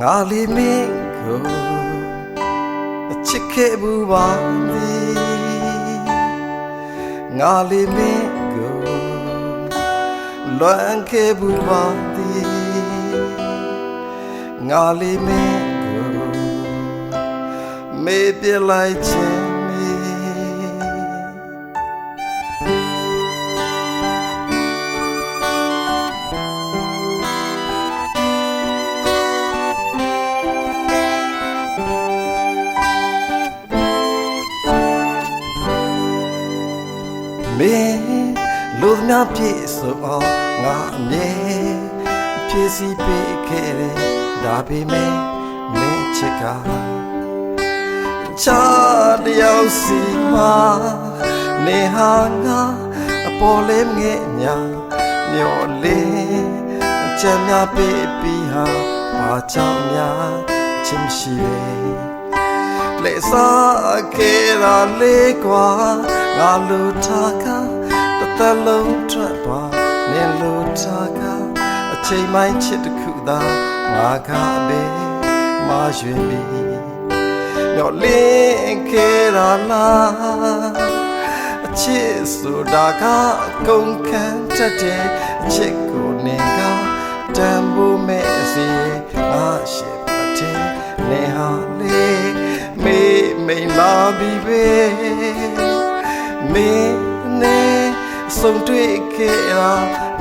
ငါလေးမင်းကိုအချစ်ခဲ့ဘူးပါသည်ငါလေးမင်းကိုလွမ်းခဲ့ဘူးပါသည်ငါလေးမင်းကိုမေ့ပြလိုက်ခြင်းမင်းလူများပြည့်စုံအောင်ငါအမြဲဖြည့်စည်းပေးခဲ့တယ်ဒါပေမဲ့မင်းချစ်ကချာတယောက်စီမှာနေဟာငါအပေါ်လေးငဲ့ညာမျောလေးအချက်များပေးပြီးဟာဘာကြောင့်များချင်ရှိလေလက်စားခဲ့တာလေးကွာငါလူထားကတသက်လုံးထွက်သွားနင်လူထားကအချိန်မိုင်းချစ်တစ်ခုသာငါကပဲမရွှင်ပြီညော်လင်းခဲ့တာလားအချစ်ဆိုတာကအကုန်ခံတတ်တဲ့အချစ်ကိုနေကတန်ဖို့မဲ့စီငါရှိပတ်တဲ့နေဟာလေးမိန်လာပြီပဲမင်းနဲ့ဆုံးတွေ့ခဲ့တာ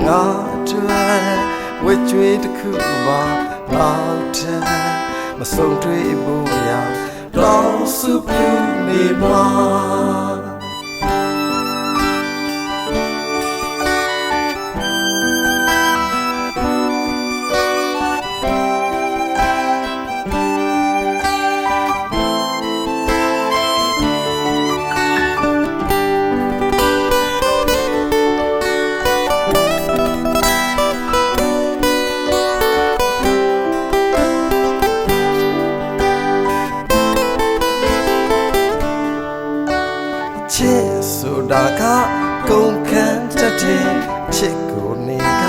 ငါတို့ဝေကျွေးတစ်ခုပါနောက်ထပ်မဆုံးတွေ့ဘူးရလောစုပြုနေမှာချစ်ဆိုတာကကုန်ခံတတ်တဲ့ချစ်ကိုနေက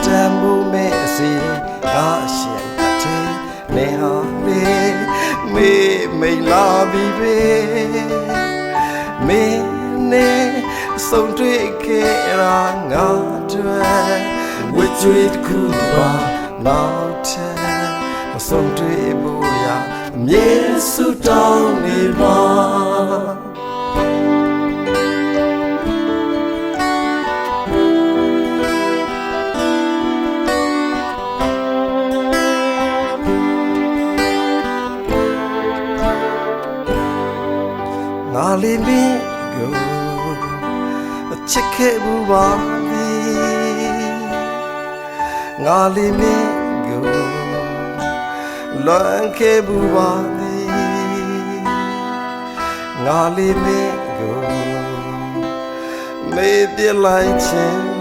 တန်ဖို့မဲ့အစီငါရှင်တတ်တဲ့နေဟာလေးမိန်လာပြီပဲမင်းနဲ့ဆုံးတွေ့ခဲ့တာငါတို့ဝေကျွေးတစ်ခုပါနောက်ထပ်မဆုံးတွေ့ဘူးရအမြဲဆုတောင်းနေပါငါလေးမင်းကိုအချစ်ခဲ့ဘူးပါသည်ငါလေးမင်းကိုလွမ်းခဲ့ဘူးပါသည်ငါလေးမင်းကိုမေ့ပြလိုက်ခြင်း